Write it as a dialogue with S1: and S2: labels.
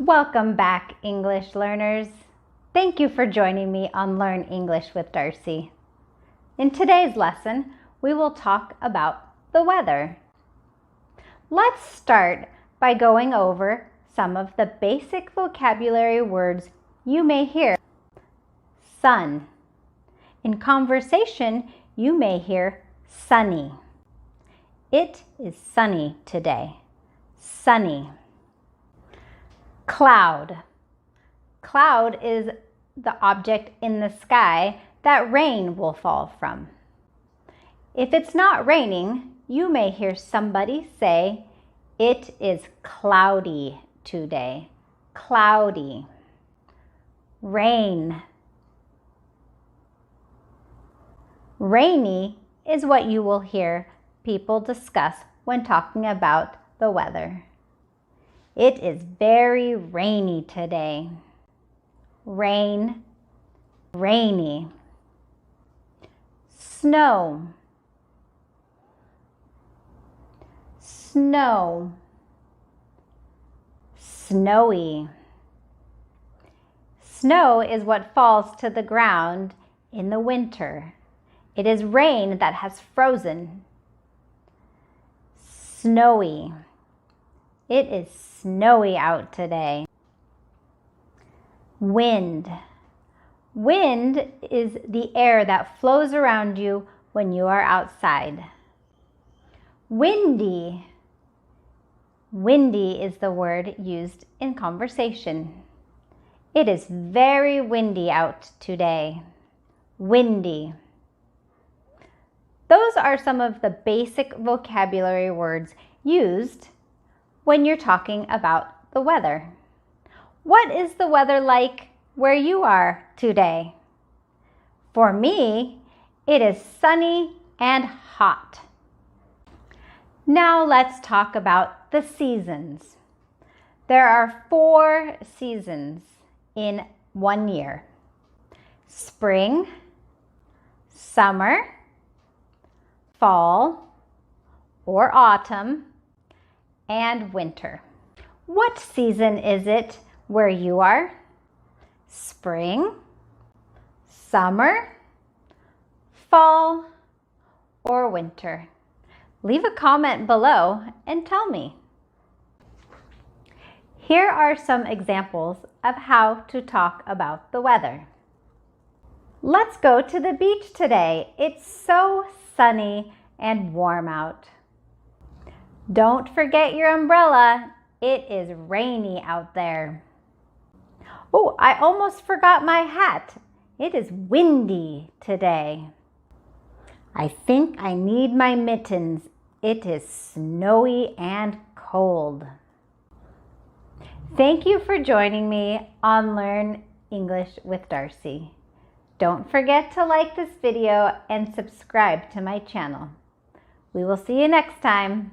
S1: Welcome back, English learners. Thank you for joining me on Learn English with Darcy. In today's lesson, we will talk about the weather. Let's start by going over some of the basic vocabulary words you may hear. Sun. In conversation, you may hear sunny. It is sunny today. Sunny. Cloud. Cloud is the object in the sky that rain will fall from. If it's not raining, you may hear somebody say, "It is cloudy today." Cloudy. Rain. Rainy is what you will hear people discuss when talking about the weather. It is very rainy today. Rain, rainy. Snow, snow. Snowy. Snow is what falls to the ground in the winter. It is rain that has frozen. Snowy. It is snowy out today. Wind. Wind is the air that flows around you when you are outside. Windy. Windy is the word used in conversation. It is very windy out today. Windy. Those are some of the basic vocabulary words used when you're talking about the weather. What is the weather like where you are today? For me, it is sunny and hot. Now let's talk about the seasons. There are 4 seasons in one year: spring, summer, fall or autumn, and winter. What season is it where you are? Spring, summer, fall, or winter? Leave a comment below and tell me. Here are some examples of how to talk about the weather. Let's go to the beach today. It's so sunny and warm out. Don't forget your umbrella. It is rainy out there. Oh, I almost forgot my hat. It is windy today. I think I need my mittens. It is snowy and cold. Thank you for joining me on Learn English with Darcy. Don't forget to like this video and subscribe to my channel. We will see you next time.